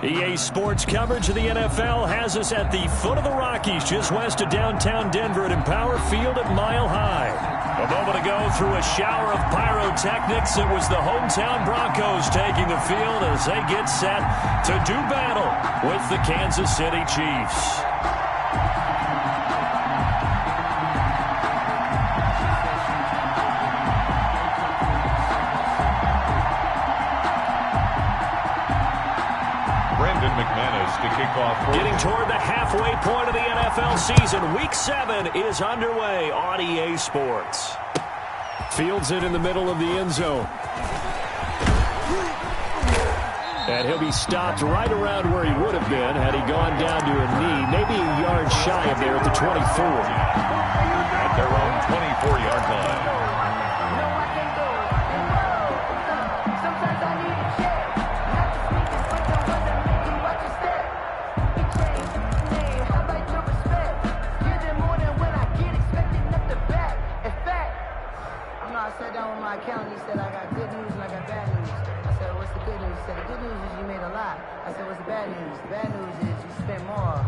EA Sports coverage of the NFL has us at the foot of the Rockies, just west of downtown Denver at Empower Field at Mile High. A moment ago, through a shower of pyrotechnics, it was the hometown Broncos taking the field as they get set to do battle with the Kansas City Chiefs. To kick off. Getting toward the halfway point of the NFL season. Week 7 is underway on EA Sports. Fields it in the middle of the end zone. And he'll be stopped right around where he would have been had he gone down to a knee, maybe a yard shy of there at the 24. At their own 24-yard line. Accountant, he said, I got good news and I got bad news. I said, what's the good news? He said, the good news is you made a lot. I said, what's the bad news? The bad news is you spent more.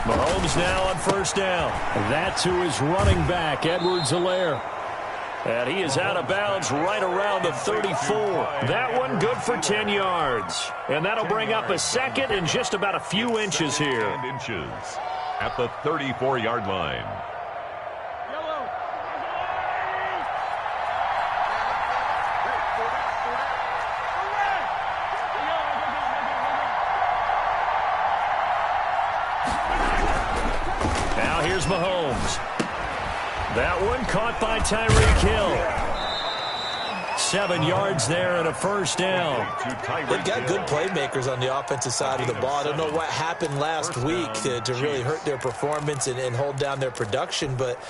Mahomes now on first down. That to his running back, Edwards-Helaire. And he is out of bounds right around the 34. That one good for 10 yards. And that'll bring up a second and just about a few inches here. Inches at the 34-yard line. Now here's Mahomes. That one caught by Tyreek Hill. 7 yards there and a first down. They've got good playmakers on the offensive side of the ball. I don't know what happened last week to really hurt their performance and hold down their production, but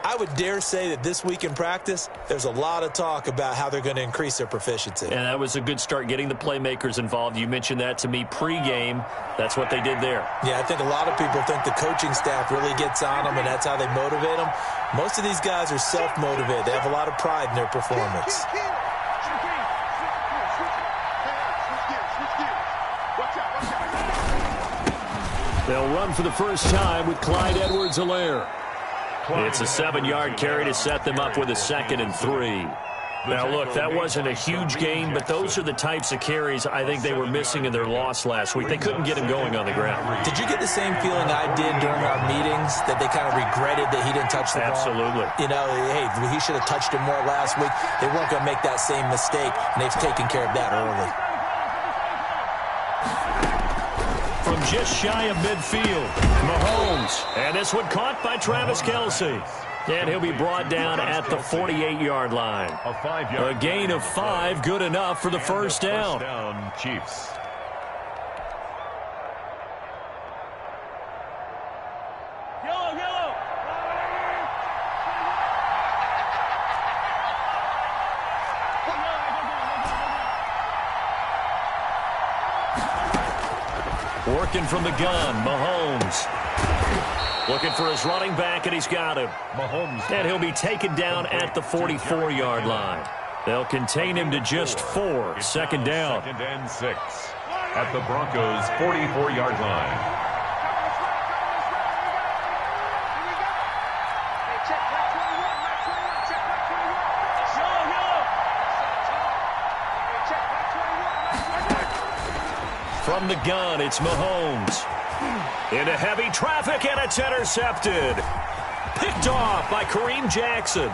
I would dare say that this week in practice, there's a lot of talk about how they're going to increase their proficiency. And that was a good start, getting the playmakers involved. You mentioned that to me pregame. That's what they did there. Yeah, I think a lot of people think the coaching staff really gets on them, and that's how they motivate them. Most of these guys are self-motivated. They have a lot of pride in their performance. They'll run for the first time with Clyde Edwards-Helaire. It's a 7-yard carry to set them up with a 2nd and 3. Now, look, that wasn't a huge gain, but those are the types of carries I think they were missing in their loss last week. They couldn't get him going on the ground. Did you get the same feeling I did during our meetings, that they kind of regretted that he didn't touch the ball? Absolutely. You know, hey, he should have touched him more last week. They weren't going to make that same mistake, and they've taken care of that early. From just shy of midfield, Mahomes. And this one caught by Travis Kelce. And he'll be brought down at the 48-yard line. A gain of 5, good enough for the first down. Chiefs. Working from the gun, Mahomes. Looking for his running back, and he's got him. Mahomes. And he'll be taken down at the 44-yard line. They'll contain him to just 4. Second down. 2nd and 6 at the Broncos' 44-yard line. From the gun, it's Mahomes. Into heavy traffic, and it's intercepted. Picked off by Kareem Jackson.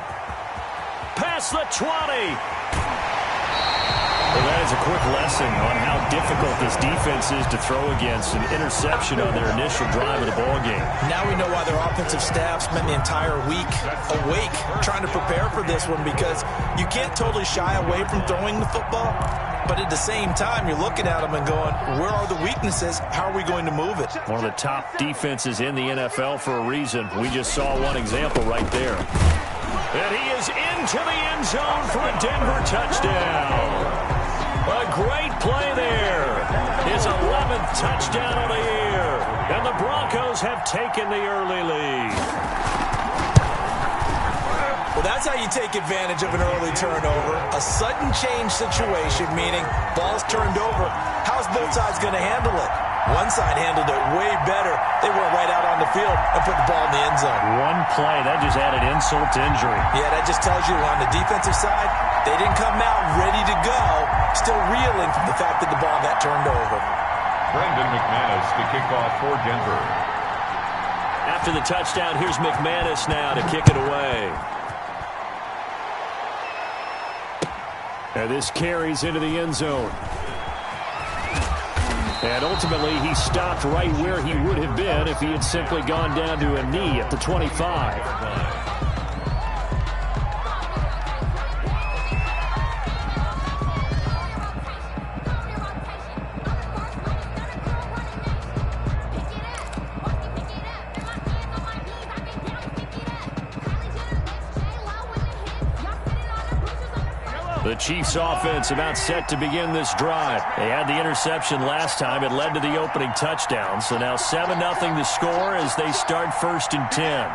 Past the 20. Well, that is a quick lesson on how difficult this defense is to throw against. An interception on their initial drive of the ballgame. Now we know why their offensive staff spent the entire week awake trying to prepare for this one, because you can't totally shy away from throwing the football. But at the same time, you're looking at them and going, where are the weaknesses? How are we going to move it? One of the top defenses in the NFL for a reason. We just saw one example right there. And he is into the end zone for a Denver touchdown. A great play there. His 11th touchdown of the year. And the Broncos have taken the early lead. Well, that's how you take advantage of an early turnover. A sudden change situation, meaning ball's turned over. How's both sides going to handle it? One side handled it way better. They went right out on the field and put the ball in the end zone. One play, that just added insult to injury. Yeah, that just tells you on the defensive side, they didn't come out ready to go, still reeling from the fact that the ball got turned over. Brendan McManus to kick off for Denver. After the touchdown, here's McManus now to kick it away. And this carries into the end zone. And ultimately, he stopped right where he would have been if he had simply gone down to a knee at the 25. The Chiefs offense about set to begin this drive. They had the interception last time. It led to the opening touchdown. So now 7-0 to score as they start 1st and 10.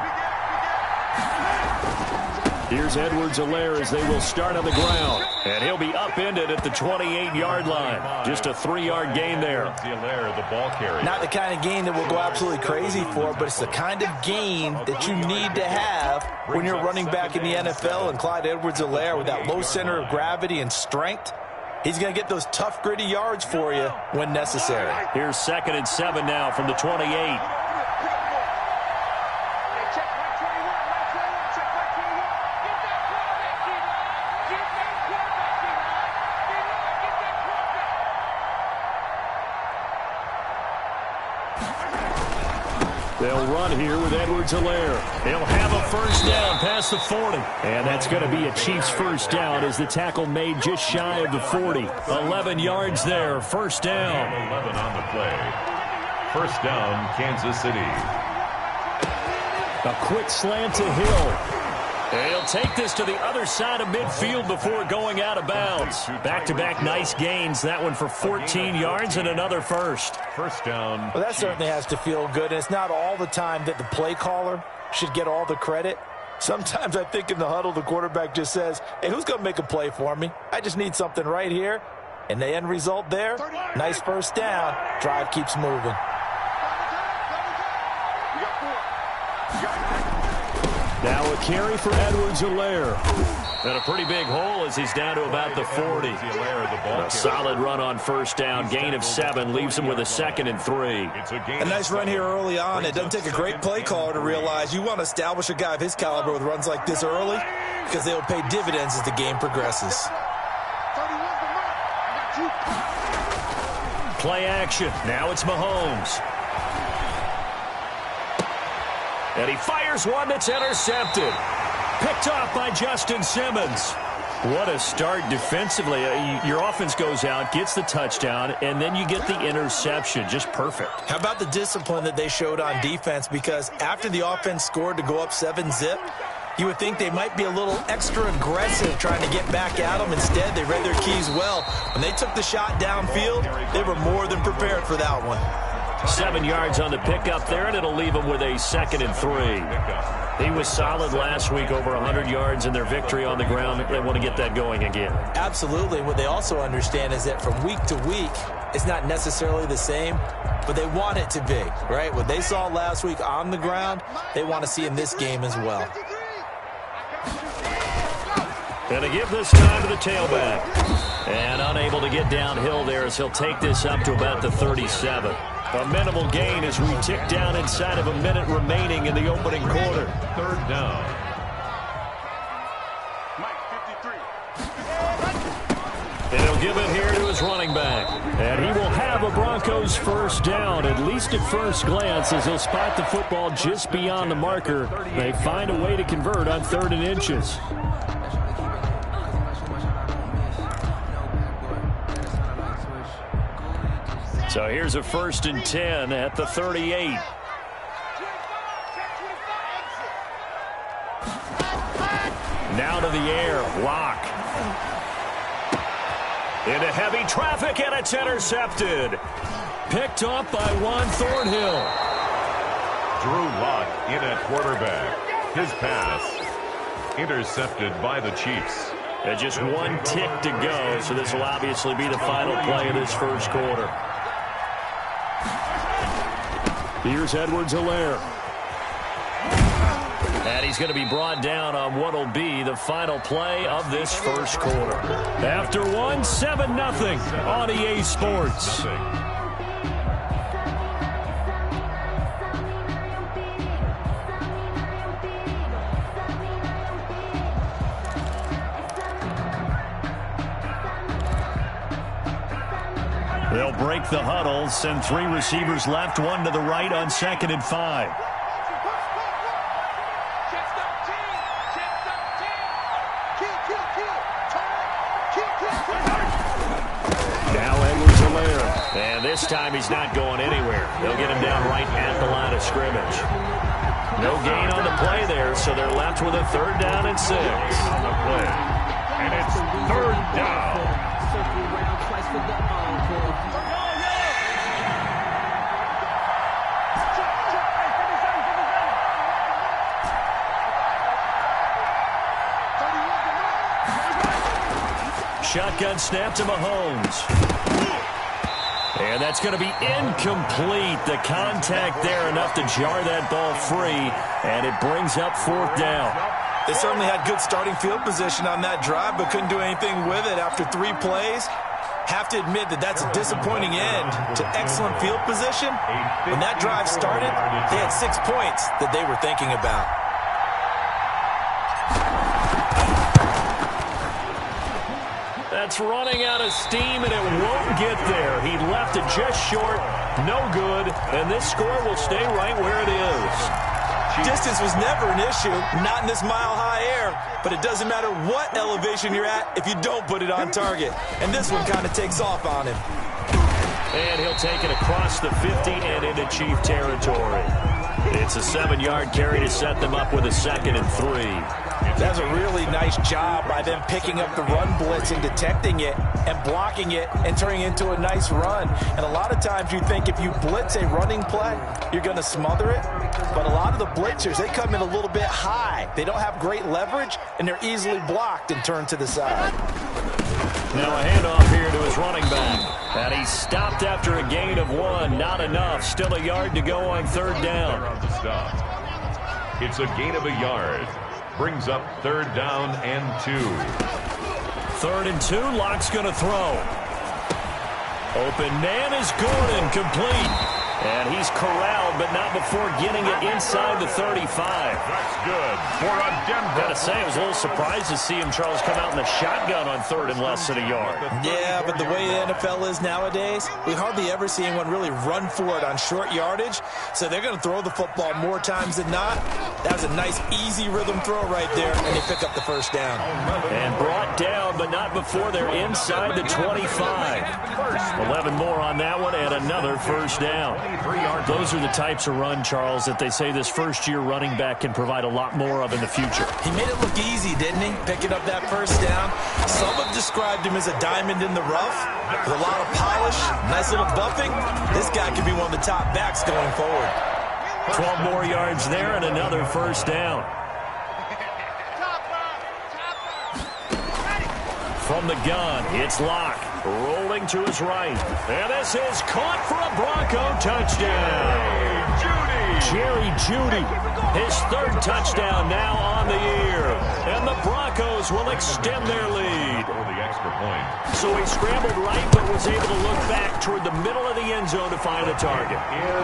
Here's Edwards-Helaire as they will start on the ground. And he'll be upended at the 28-yard line. Just a 3-yard gain there. The ball carrier. Not the kind of gain that we'll go absolutely crazy for, but it's the kind of gain that you need to have when you're running back in the NFL. And Clyde Edwards-Helaire, with that low center of gravity and strength, he's going to get those tough, gritty yards for you when necessary. Here's 2nd and 7 now from the 28. They'll run here with Edwards-Helaire. He'll have a first down past the 40. And that's going to be a Chiefs first down as the tackle made just shy of the 40. 11 yards there, first down. 11 on the play. First down, Kansas City. A quick slant to Hill. And he'll take this to the other side of midfield before going out of bounds. Back-to-back nice gains. That one for 14 yards and another first. First down. Well, that certainly has to feel good. And it's not all the time that the play caller should get all the credit. Sometimes I think in the huddle, the quarterback just says, hey, who's going to make a play for me? I just need something right here. And the end result there, nice first down. Drive keeps moving. Now a carry for Edwards-Helaire. And a pretty big hole as he's down to about the 40. A solid run on first down. Gain of 7 leaves him with a 2nd and 3. A nice run here early on. It doesn't take a great play caller to realize you want to establish a guy of his caliber with runs like this early because they will pay dividends as the game progresses. Play action. Now it's Mahomes. And he fires one that's intercepted. Picked off by Justin Simmons. What a start defensively. Your offense goes out, gets the touchdown, and then you get the interception. Just perfect. How about the discipline that they showed on defense? Because after the offense scored to go up 7-zip, you would think they might be a little extra aggressive trying to get back at them. Instead, they read their keys well. When they took the shot downfield, they were more than prepared for that one. 7 yards on the pickup there, and it'll leave him with a 2nd and 3. He was solid last week, over 100 yards in their victory on the ground. They want to get that going again. Absolutely. What they also understand is that from week to week, it's not necessarily the same, but they want it to be, right? What they saw last week on the ground, they want to see in this game as well. And to give this time to the tailback. And unable to get downhill there as he'll take this up to about the 37. A minimal gain as we tick down inside of a minute remaining in the opening quarter. Third down. And he'll give it here to his running back. And he will have a Broncos first down, at least at first glance, as he'll spot the football just beyond the marker. They find a way to convert on 3rd and inches. So here's a 1st and 10 at the 38. Now to the air. Lock. Into heavy traffic, and it's intercepted. Picked off by Juan Thornhill. Drew Lock in at quarterback. His pass intercepted by the Chiefs. Just one tick to go, so this will obviously be the final play of this first quarter. Here's Edwards-Helaire. And he's going to be brought down on what will be the final play of this first quarter. After one, 7-0 on EA Sports. They'll break the huddle, send 3 receivers left, 1 to the right on 2nd and 5. Now Edwards-Helaire. And this time he's not going anywhere. They'll get him down right at the line of scrimmage. No gain on the play there, so they're left with a 3rd down and 6. On the play. And it's 3rd down. Shotgun snap to Mahomes. And that's going to be incomplete. The contact there enough to jar that ball free, and it brings up 4th down. They certainly had good starting field position on that drive, but couldn't do anything with it after 3 plays. Have to admit that that's a disappointing end to excellent field position. When that drive started, they had 6 points that they were thinking about. That's running out of steam, and it won't get there. He left it just short, no good, and this score will stay right where it is. Distance was never an issue, not in this mile-high air, but it doesn't matter what elevation you're at if you don't put it on target. And this one kind of takes off on him. And he'll take it across the 50 and into Chief territory. It's a 7-yard carry to set them up with a 2nd and 3. That's a really nice job by them picking up the run blitz and detecting it and blocking it and turning it into a nice run. And a lot of times you think if you blitz a running play, you're going to smother it. But a lot of the blitzers, they come in a little bit high. They don't have great leverage, and they're easily blocked and turned to the side. Now a handoff here to his running back. And he stopped after a gain of 1. Not enough. Still a yard to go on 3rd down. It's a gain of a yard. Brings up 3rd down and 2. 3rd and 2. Lock's going to throw. Open man is Gordon, complete. And he's corralled, but not before getting it inside the 35. That's good for a Denver. Gotta say, I was a little surprised to see him, Charles, come out in the shotgun on 3rd and less than a yard. Yeah, but the way the NFL is nowadays, we hardly ever see anyone really run for it on short yardage. So they're going to throw the football more times than not. That was a nice, easy rhythm throw right there, and they pick up the 1st down. And brought down, but not before they're inside the 25. 11 more on that one, and another 1st down. Those are the types of run, Charles, that they say this first-year running back can provide a lot more of in the future. He made it look easy, didn't he? Picking up that 1st down. Some have described him as a diamond in the rough with a lot of polish, nice little buffing. This guy could be one of the top backs going forward. 12 more yards there and another 1st down. From the gun, it's Lock. Rolling to his right. And this is caught for a Bronco touchdown. Jerry Jeudy, his 3rd touchdown now on the year. And the Broncos will extend their lead. For the extra point. So he scrambled right, but was able to look back toward the middle of the end zone to find the target.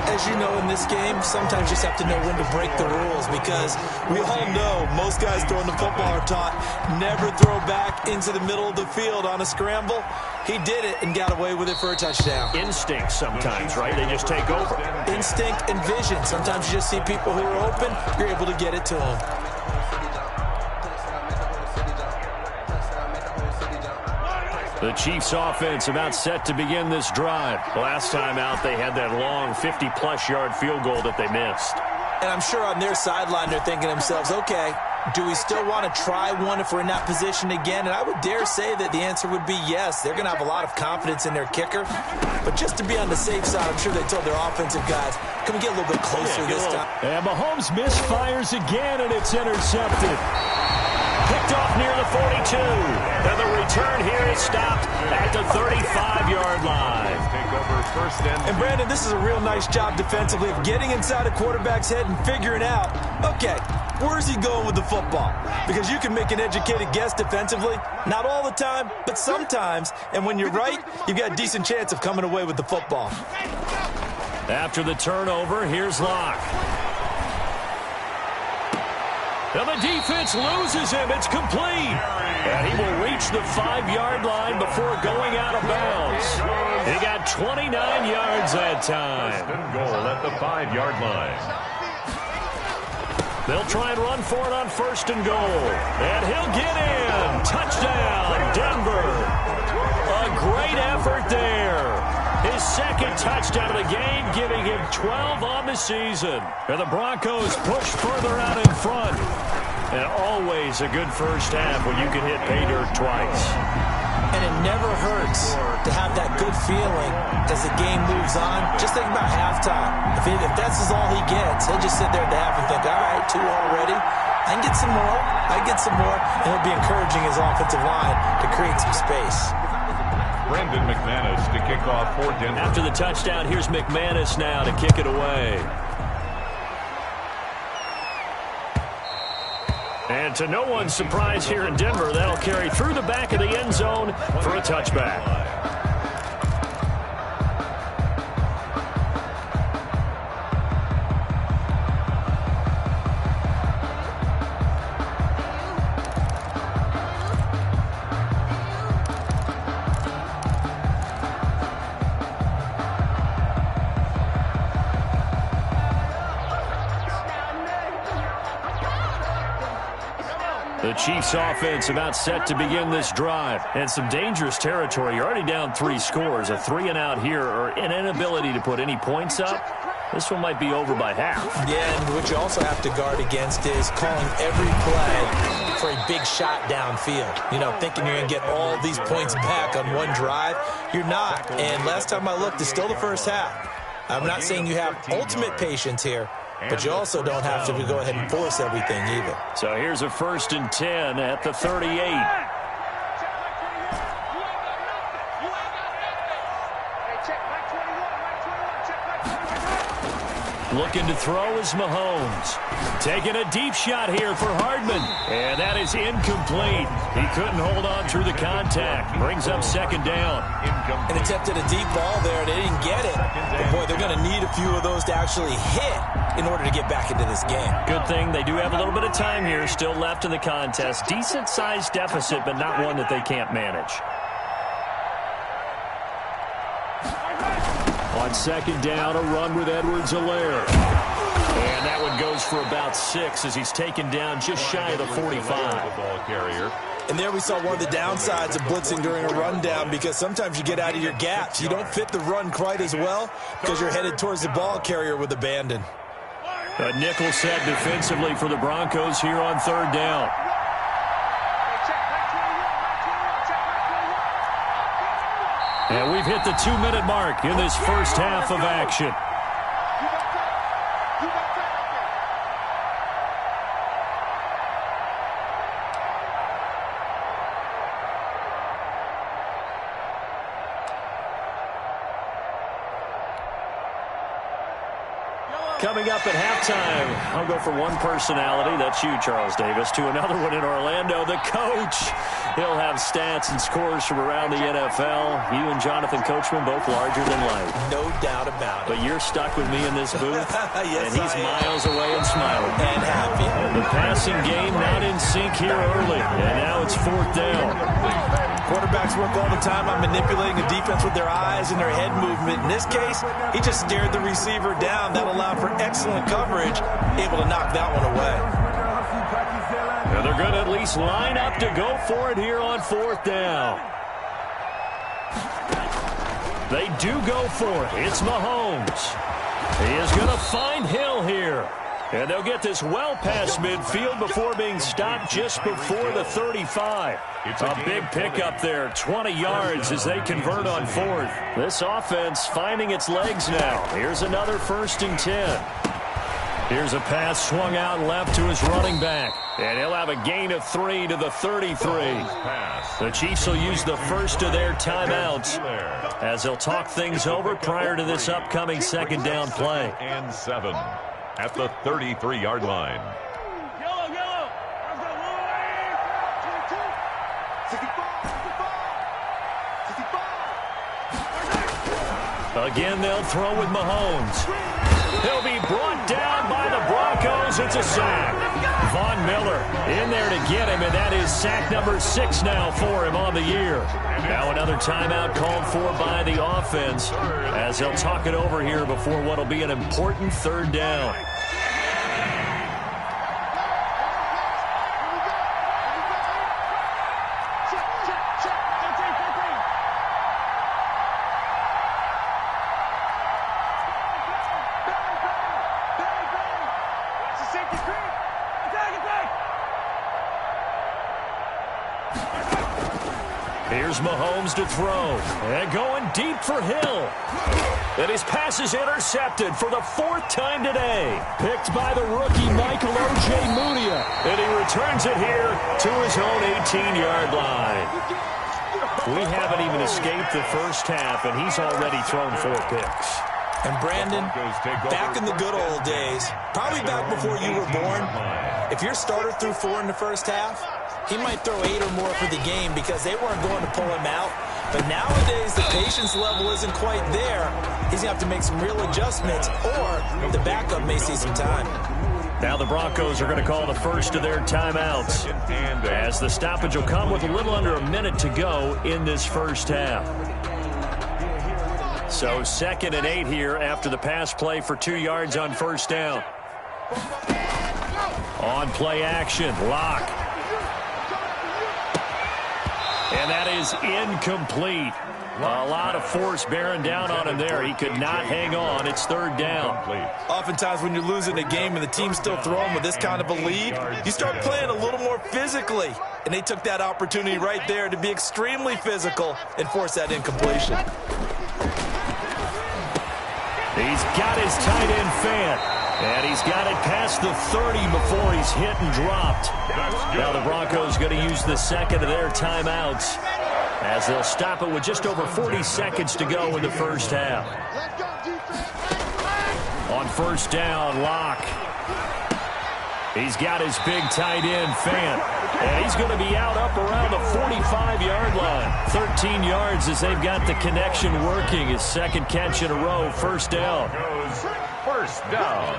As you know, in this game, sometimes you just have to know when to break the rules, because we all know most guys throwing the football are taught never throw back into the middle of the field on a scramble. He did it and got away with it for a touchdown. Instinct sometimes, right? They just take over. Instinct and vision. Sometimes you just see people who are open, you're able to get it to them. The Chiefs offense about set to begin this drive. Last time out, they had that long 50-plus yard field goal that they missed. And I'm sure on their sideline they're thinking to themselves, okay, Do we still want to try one if we're in that position again? And I would dare say that the answer would be yes. They're going to have a lot of confidence in their kicker. But just to be on the safe side, I'm sure they told their offensive guys, can we get a little bit closer this time? And Mahomes misfires again, and it's intercepted. Picked off near the 42. And the return here is stopped at the 35-yard line. Take over first And Brandon, this is a real nice job defensively of getting inside a quarterback's head and figuring out, okay, where's he going with the football? Because you can make an educated guess defensively. Not all the time, but sometimes. And when you're right, you've got a decent chance of coming away with the football. After the turnover, here's Locke. And the defense loses him. It's complete. And he will reach the 5-yard line before going out of bounds. He got 29 yards that time. First and goal at the 5-yard line. They'll try and run for it on first and goal. And he'll get in. Touchdown, Denver. A great effort there. His second touchdown of the game, giving him 12 on the season. And the Broncos push further out in front. And always a good first half when you can hit pay dirt twice. And it never hurts to have that good feeling as the game moves on. Just think about halftime. If that's all he gets, he'll just sit there at the half and think, all right, 2 already. I can get some more. I can get some more. And he'll be encouraging his offensive line to create some space. Brendan McManus to kick off for Denver. After the touchdown, here's McManus now to kick it away. And to no one's surprise here in Denver, that'll carry through the back of the end zone for a touchback. The Chiefs offense about set to begin this drive. And some dangerous territory. You're already down 3 scores. A 3-and-out here or an inability to put any points up. This one might be over by half. Yeah, and what you also have to guard against is calling every play for a big shot downfield. You know, thinking you're going to get all these points back on one drive. You're not. And last time I looked, it's still the first half. I'm not saying you have ultimate patience here, but you also don't have to go ahead and force everything either. So here's a 1st and 10 at the 38. Looking to throw is Mahomes. Taking a deep shot here for Hardman. And that is incomplete. He couldn't hold on through the contact. Brings up 2nd down. And attempted a deep ball there. They didn't get it. But, boy, they're going to need a few of those to actually hit in order to get back into this game. Good thing they do have a little bit of time here still left in the contest. Decent-sized deficit, but not one that they can't manage. On 2nd down, a run with Edwards-Helaire. And that one goes for about 6 as he's taken down just shy of the 45. Ball carrier. And there we saw one of the downsides of blitzing during a rundown, because sometimes you get out of your gaps. You don't fit the run quite as well because you're headed towards the ball carrier with abandon. A nickel set defensively for the Broncos here on 3rd down. And we've hit the 2-minute mark in this first half of action. Coming up at halftime, I'll go from one personality, that's you, Charles Davis, to another one in Orlando, the coach. He'll have stats and scores from around the NFL. You and Jonathan Coachman both larger than life. No doubt about it. But you're stuck with me in this booth, yes, and he's miles away and smiling. And happy. The passing game not in sync here early, and now it's 4th down. Quarterbacks work all the time on manipulating the defense with their eyes and their head movement. In this case, he just stared the receiver down. That allowed for excellent coverage, able to knock that one away. And they're going to at least line up to go for it here on 4th down. They do go for it. It's Mahomes. He is going to find Hill here. And they'll get this well past midfield before being stopped just before the 35. A big pickup there, 20 yards as they convert on fourth. This offense finding its legs now. Here's another 1st and 10. Here's a pass swung out left to his running back. And he'll have a gain of 3 to the 33. The Chiefs will use the first of their timeouts as they'll talk things over prior to this upcoming 2nd down play. And 7 at the 33-yard line. Again, they'll throw with Mahomes. He'll be brought down by the Broncos. It's a sack. Von Miller in there to get him, and that is sack number 6 now for him on the year. Now another timeout called for by the offense as they'll talk it over here before what will be an important 3rd down. Here's Mahomes to throw. And going deep for Hill. And his pass is intercepted for the 4th time today. Picked by the rookie Michael O.J. Mudia. And he returns it here to his own 18-yard line. We haven't even escaped the first half, and he's already thrown 4 picks. And Brandon, back in the good old days, probably back before you were born, if your starter threw 4 in the first half, he might throw 8 or more for the game because they weren't going to pull him out. But nowadays, the patience level isn't quite there. He's going to have to make some real adjustments, or the backup may see some time. Now the Broncos are going to call the first of their timeouts as the stoppage will come with a little under a minute to go in this first half. So 2nd and 8 here after the pass play for 2 yards on 1st down. On play action, Locke. And that is incomplete. A lot of force bearing down on him there. He could not hang on. It's 3rd down. Oftentimes when you're losing a game and the team's still throwing with this kind of a lead, you start playing a little more physically. And they took that opportunity right there to be extremely physical and force that incompletion. He's got his tight end fan. And he's got it past the 30 before he's hit and dropped. Now the Broncos going to use the 2nd of their timeouts as they'll stop it with just over 40 seconds to go in the first half. On 1st down, Locke. He's got his big tight end, Fant. And he's going to be out up around the 45-yard line. 13 yards as they've got the connection working. His 2nd catch in a row, 1st down. 1st down.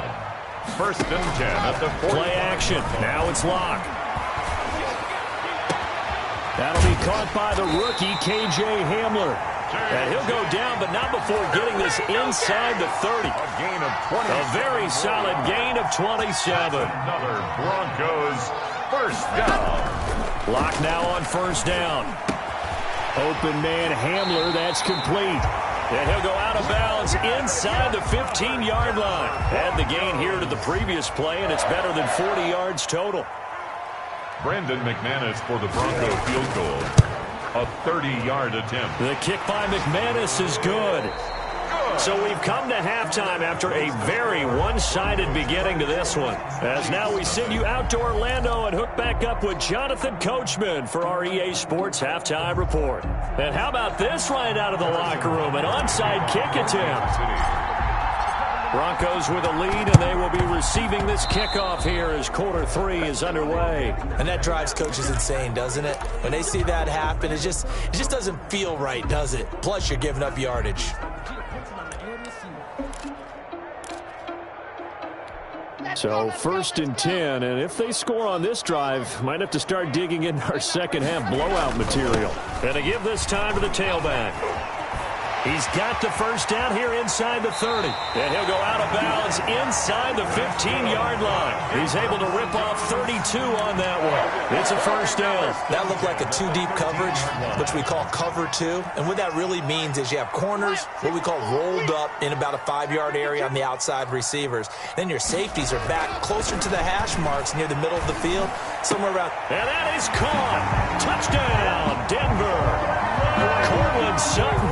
1st and 10 at the 40. Play action. Now it's Locke. That'll be caught by the rookie, K.J. Hamler. And he'll go down, but not before getting this inside the 30. A gain of 20. A very solid gain of 27. Another Broncos 1st down. Locke now on 1st down. Open man Hamler, that's complete. And he'll go out of bounds inside the 15-yard line. Add the gain here to the previous play, and it's better than 40 yards total. Brandon McManus for the Bronco field goal. A 30-yard attempt. The kick by McManus is good. So we've come to halftime after a very one-sided beginning to this one. As now we send you out to Orlando and hook back up with Jonathan Coachman for our EA Sports Halftime Report. And how about this right out of the locker room? An onside kick attempt. Broncos with a lead, and they will be receiving this kickoff here as quarter 3 is underway. And that drives coaches insane, doesn't it? When they see that happen, it just doesn't feel right, does it? Plus, you're giving up yardage. So 1st and 10, and if they score on this drive, might have to start digging in our second half blowout material. And to give this time to the tailback. He's got the first down here inside the 30. And he'll go out of bounds inside the 15-yard line. He's able to rip off 32 on that one. It's a first down. That looked like a two-deep coverage, which we call cover two. And what that really means is you have corners, what we call rolled up in about a 5-yard area on the outside receivers. Then your safeties are back closer to the hash marks near the middle of the field, somewhere around. And that is caught. Touchdown, Denver. Cortland Sutton,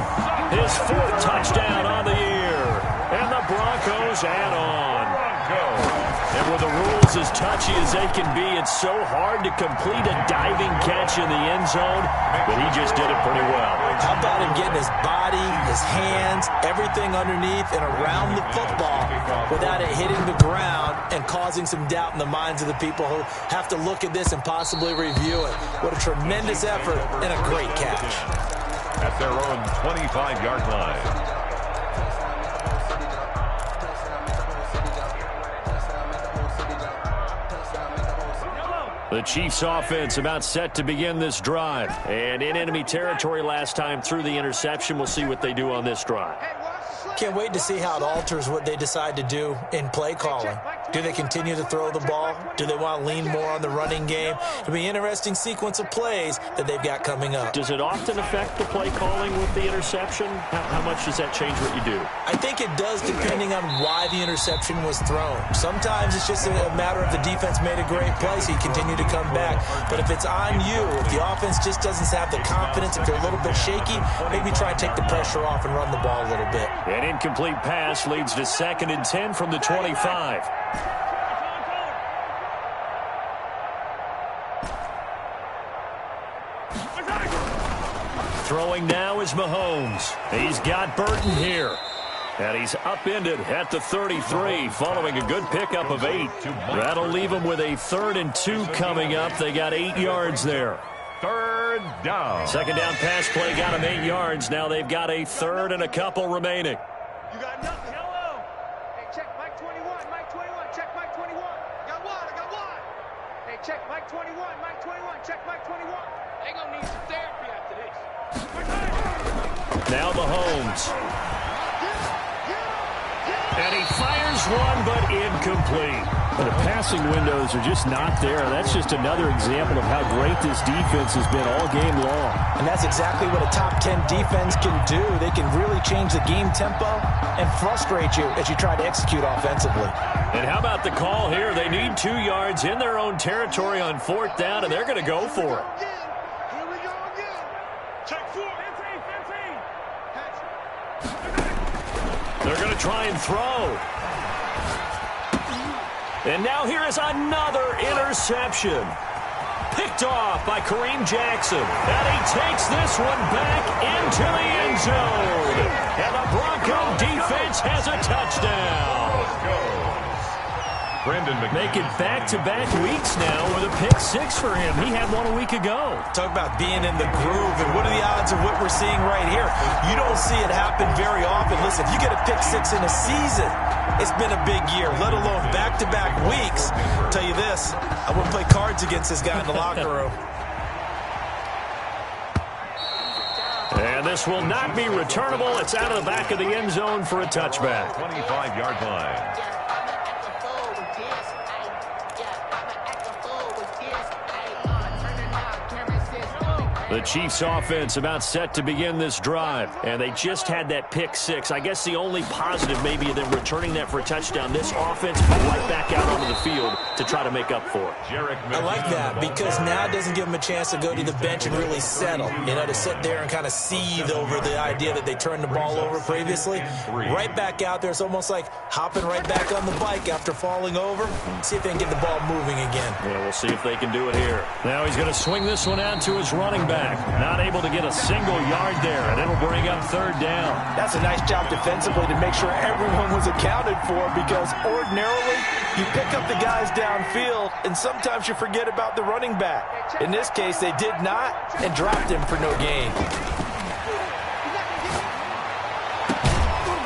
his 4th touchdown on the year. And the Broncos add on. And with the rules as touchy as they can be, it's so hard to complete a diving catch in the end zone, but he just did it pretty well. How about him getting his body, his hands, everything underneath and around the football without it hitting the ground and causing some doubt in the minds of the people who have to look at this and possibly review it. What a tremendous effort and a great catch. At their own 25-yard line. The Chiefs offense about set to begin this drive. And in enemy territory last time through the interception. We'll see what they do on this drive. Can't wait to see how it alters what they decide to do in play calling. Do they continue to throw the ball? Do they want to lean more on the running game? It'll be an interesting sequence of plays that they've got coming up. Does it often affect the play calling with the interception? How much does that change what you do? I think it does depending on why the interception was thrown. Sometimes it's just a matter of the defense made a great play, so you continue to come back. But if it's on you, if the offense just doesn't have the confidence, if they're a little bit shaky, maybe try and take the pressure off and run the ball a little bit. An incomplete pass leads to 2nd and 10 from the 25. Throwing now is Mahomes. He's got Burton here. And he's upended at the 33 following a good pickup of 8. That'll leave him with a 3rd and 2 coming up. They got 8 yards there. 3rd down. 2nd down pass play got him 8 yards. Now they've got a 3rd and a couple remaining. You got nothing. Hello. Hey, check Mike 21. Mike 21. Check Mike 21. I got one. Hey, check Mike 21. Mike 21. Check Mike 21. They gonna need some therapy after this. Now Mahomes. And he fires one, but incomplete. The passing windows are just not there. That's just another example of how great this defense has been all game long. And that's exactly what a top 10 defense can do. They can really change the game tempo and frustrate you as you try to execute offensively. And how about the call here? They need 2 yards in their own territory on 4th down, and they're going to go for it. Here we go again. Check 4. 15. They're going to try and throw. And now here is another interception. Picked off by Kareem Jackson. And he takes this one back into the end zone. And the Bronco defense has a touchdown. Make it back-to-back weeks now with a pick 6 for him. He had one a week ago. Talk about being in the groove, and what are the odds of what we're seeing right here? You don't see it happen very often. Listen, if you get a pick 6 in a season, it's been a big year, let alone back-to-back weeks. I'll tell you this, I wouldn't play cards against this guy in the locker room. And this will not be returnable. It's out of the back of the end zone for a touchback. 25-yard line. The Chiefs offense about set to begin this drive, and they just had that pick 6. I guess the only positive maybe of them returning that for a touchdown. This offense right back out onto the field to try to make up for it. I like that because now it doesn't give them a chance to go to the bench and really settle, to sit there and kind of seethe over the idea that they turned the ball over previously. Right back out there. It's almost like hopping right back on the bike after falling over. See if they can get the ball moving again. Yeah, we'll see if they can do it here. Now he's going to swing this one out to his running back. Not able to get a single yard there, and it'll bring up 3rd down. That's a nice job defensively to make sure everyone was accounted for, because ordinarily you pick up the guys downfield, and sometimes you forget about the running back. In this case, they did not and dropped him for no gain.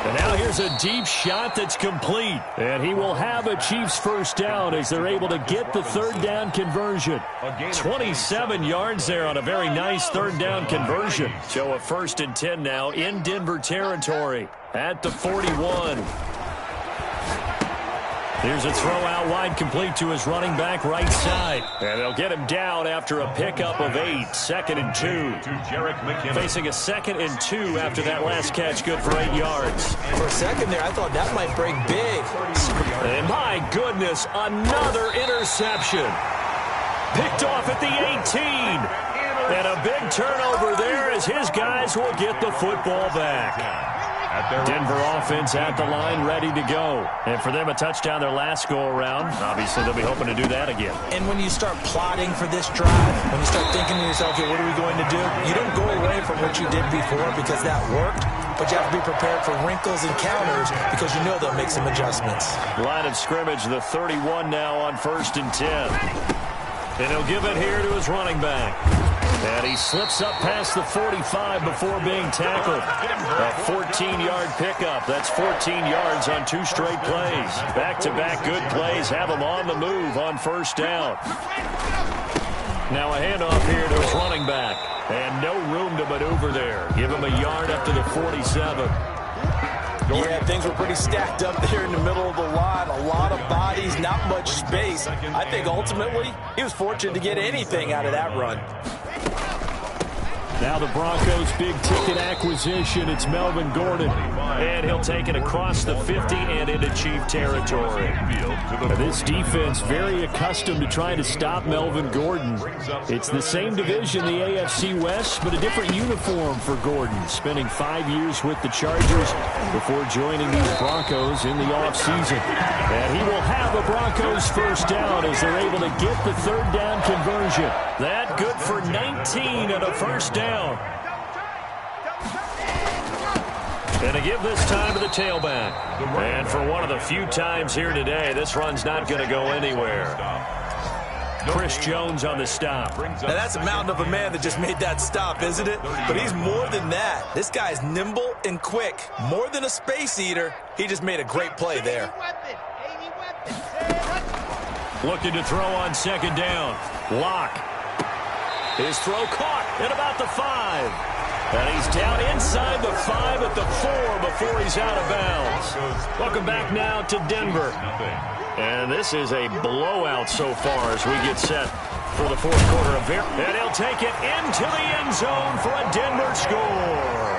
And now here's is a deep shot that's complete. And he will have a Chiefs first down as they're able to get the third down conversion. 27 yards there on a very nice third down conversion. So a 1st and 10 now in Denver territory at the 41. Here's a throw out wide, complete to his running back right side. And they'll get him down after a pickup of 8. 2nd and 2. Facing a 2nd and 2 after that last catch, good for 8 yards. For a second there, I thought that might break big. And my goodness, another interception. Picked off at the 18. And a big turnover there as his guys will get the football back. Denver offense at the line, ready to go. And for them, a touchdown their last go-around. Obviously, they'll be hoping to do that again. And when you start plotting for this drive, when you start thinking to yourself, okay, what are we going to do? You don't go away from what you did before because that worked, but you have to be prepared for wrinkles and counters because you know they'll make some adjustments. Line of scrimmage, the 31 now on 1st and 10. And he'll give it here to his running back. And he slips up past the 45 before being tackled. A 14-yard pickup. That's 14 yards on 2 straight plays. Back-to-back good plays have him on the move on 1st down. Now a handoff here to his running back. And no room to maneuver there. Give him a yard up to the 47. Yeah, things were pretty stacked up there in the middle of the line. A lot of bodies, not much space. I think ultimately he was fortunate to get anything out of that run. Now the Broncos' big-ticket acquisition. It's Melvin Gordon. And he'll take it across the 50 and into Chief territory. This defense very accustomed to trying to stop Melvin Gordon. It's the same division, the AFC West, but a different uniform for Gordon. Spending 5 years with the Chargers before joining these Broncos in the offseason. And he will have a Broncos first down as they're able to get the third down conversion. That good for 19 and a first down. And to give this time to the tailback. And for one of the few times here today, this run's not going to go anywhere. Chris Jones on the stop. Now that's a mountain of a man that just made that stop, isn't it? But he's more than that. This guy's nimble and quick. More than a space eater. He just made a great play there. Looking to throw on 2nd down. Lock. His throw caught at about the 5. And he's down inside the 5 at the 4 before he's out of bounds. Welcome back now to Denver. And this is a blowout so far as we get set for the 4th quarter of and he'll take it into the end zone for a Denver score.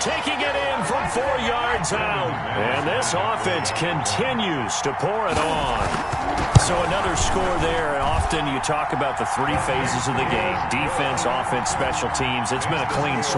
Taking it in from 4 yards out. And this offense continues to pour it on. So another score there, and often you talk about the 3 phases of the game: defense, offense, special teams. It's been a clean swing.